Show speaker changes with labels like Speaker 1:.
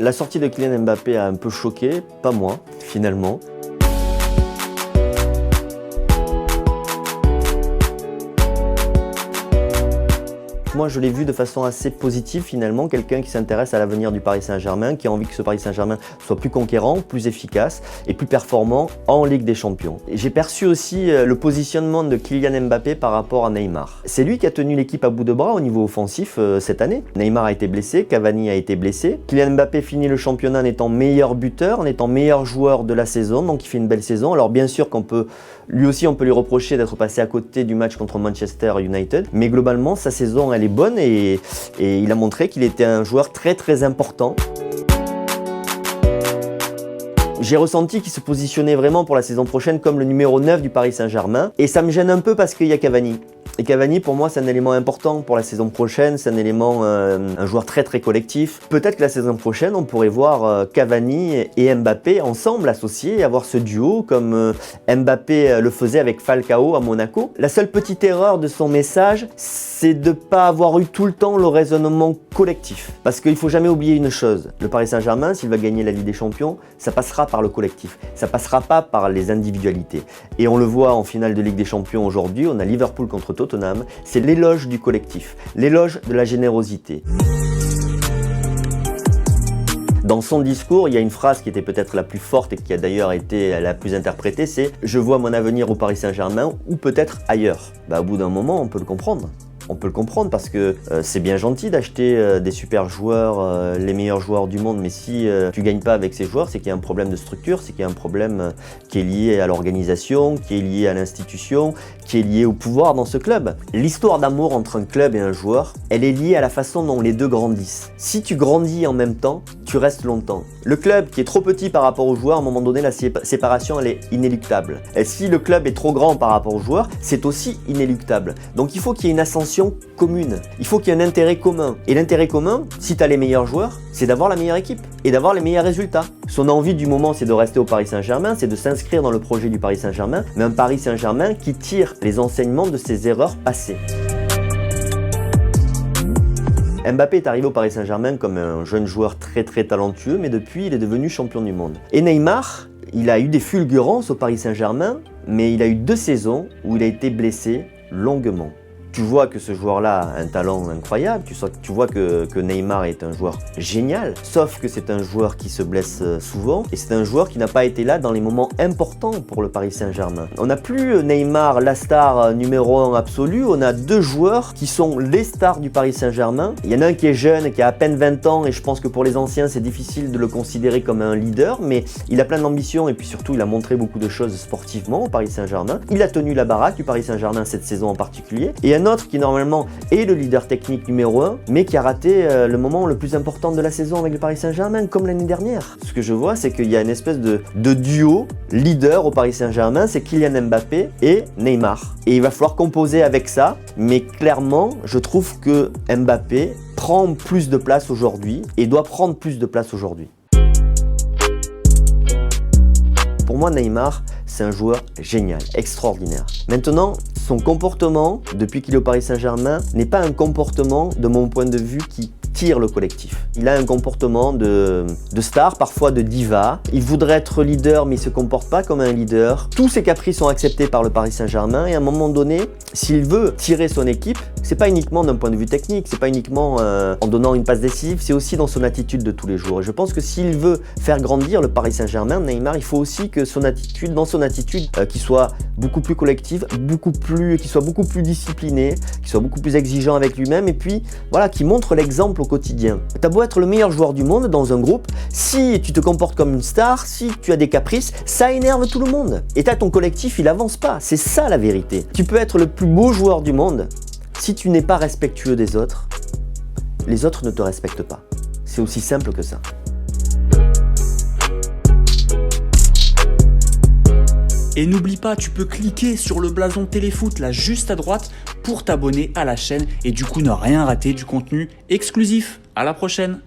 Speaker 1: La sortie de Kylian Mbappé a un peu choqué, pas moi, finalement. Moi, je l'ai vu de façon assez positive finalement, quelqu'un qui s'intéresse à l'avenir du Paris Saint-Germain, qui a envie que ce Paris Saint-Germain soit plus conquérant, plus efficace et plus performant en Ligue des Champions. J'ai perçu aussi le positionnement de Kylian Mbappé par rapport à Neymar. C'est lui qui a tenu l'équipe à bout de bras au niveau offensif cette année. Neymar a été blessé, Cavani a été blessé. Kylian Mbappé finit le championnat en étant meilleur buteur, en étant meilleur joueur de la saison, donc il fait une belle saison. Alors bien sûr qu'on peut, lui aussi on peut lui reprocher d'être passé à côté du match contre Manchester United, mais globalement sa saison elle est bonne et il a montré qu'il était un joueur très important. J'ai ressenti qu'il se positionnait vraiment pour la saison prochaine comme le numéro 9 du Paris Saint-Germain et ça me gêne un peu parce qu'il y a Cavani. Et Cavani, pour moi, c'est un élément important pour la saison prochaine, c'est un élément, un joueur très collectif. Peut-être que la saison prochaine, on pourrait voir Cavani et Mbappé ensemble associés, avoir ce duo comme Mbappé le faisait avec Falcao à Monaco. La seule petite erreur de son message, c'est de ne pas avoir eu tout le temps le raisonnement collectif. Parce qu'il ne faut jamais oublier une chose, le Paris Saint-Germain, s'il va gagner la Ligue des Champions, ça passera par le collectif, ça passera pas par les individualités. Et on le voit en finale de Ligue des Champions aujourd'hui, on a Liverpool contre Tottenham, c'est l'éloge du collectif, l'éloge de la générosité. Dans son discours, il y a une phrase qui était peut-être la plus forte et qui a d'ailleurs été la plus interprétée, c'est « Je vois mon avenir au Paris Saint-Germain ou peut-être ailleurs ». Au bout d'un moment, on peut le comprendre. On peut le comprendre parce que c'est bien gentil d'acheter des super joueurs, les meilleurs joueurs du monde, mais si tu ne gagnes pas avec ces joueurs, c'est qu'il y a un problème de structure, c'est qu'il y a un problème qui est lié à l'organisation, qui est lié à l'institution, qui est lié au pouvoir dans ce club. L'histoire d'amour entre un club et un joueur, elle est liée à la façon dont les deux grandissent. Si tu grandis en même temps, tu restes longtemps. Le club qui est trop petit par rapport aux joueurs, à un moment donné, la séparation, elle est inéluctable. Et si le club est trop grand par rapport aux joueurs, c'est aussi inéluctable. Donc il faut qu'il y ait une ascension commune. Il faut qu'il y ait un intérêt commun. Et l'intérêt commun, si tu as les meilleurs joueurs, c'est d'avoir la meilleure équipe et d'avoir les meilleurs résultats. Son envie du moment, c'est de rester au Paris Saint-Germain, c'est de s'inscrire dans le projet du Paris Saint-Germain, mais un Paris Saint-Germain qui tire les enseignements de ses erreurs passées. Mbappé est arrivé au Paris Saint-Germain comme un jeune joueur très talentueux, mais depuis, il est devenu champion du monde. Et Neymar, il a eu des fulgurances au Paris Saint-Germain, mais il a eu 2 saisons où il a été blessé longuement. Tu vois que ce joueur-là a un talent incroyable, tu vois que Neymar est un joueur génial, sauf que c'est un joueur qui se blesse souvent et c'est un joueur qui n'a pas été là dans les moments importants pour le Paris Saint-Germain. On n'a plus Neymar, la star numéro 1 absolue, on a 2 joueurs qui sont les stars du Paris Saint-Germain. Il y en a un qui est jeune, qui a à peine 20 ans et je pense que pour les anciens c'est difficile de le considérer comme un leader, mais il a plein d'ambition et puis surtout il a montré beaucoup de choses sportivement au Paris Saint-Germain. Il a tenu la baraque du Paris Saint-Germain cette saison en particulier. Et un autre qui normalement est le leader technique numéro 1, mais qui a raté le moment le plus important de la saison avec le Paris Saint-Germain, comme l'année dernière. Ce que je vois, c'est qu'il y a une espèce de duo leader au Paris Saint-Germain, c'est Kylian Mbappé et Neymar. Et il va falloir composer avec ça, mais clairement, je trouve que Mbappé prend plus de place aujourd'hui et doit prendre plus de place aujourd'hui. Pour moi, Neymar, c'est un joueur génial, extraordinaire. Maintenant, son comportement, depuis qu'il est au Paris Saint-Germain, n'est pas un comportement, de mon point de vue, qui tire le collectif. Il a un comportement de star, parfois de diva. Il voudrait être leader, mais il ne se comporte pas comme un leader. Tous ses caprices sont acceptés par le Paris Saint-Germain et à un moment donné, s'il veut tirer son équipe, c'est pas uniquement d'un point de vue technique, c'est pas uniquement en donnant une passe décisive, c'est aussi dans son attitude de tous les jours. Et je pense que s'il veut faire grandir le Paris Saint-Germain, Neymar, il faut aussi que dans son attitude, qu'il soit beaucoup plus collectif, qu'il soit beaucoup plus discipliné, qu'il soit beaucoup plus exigeant avec lui-même et puis voilà, qu'il montre l'exemple au quotidien. T'as beau être le meilleur joueur du monde dans un groupe, si tu te comportes comme une star, si tu as des caprices, ça énerve tout le monde. Et ton collectif, il avance pas. C'est ça la vérité. Tu peux être le plus beau joueur du monde, si tu n'es pas respectueux des autres, les autres ne te respectent pas. C'est aussi simple que ça.
Speaker 2: Et n'oublie pas, tu peux cliquer sur le blason Téléfoot là juste à droite pour t'abonner à la chaîne et du coup ne rien rater du contenu exclusif. À la prochaine!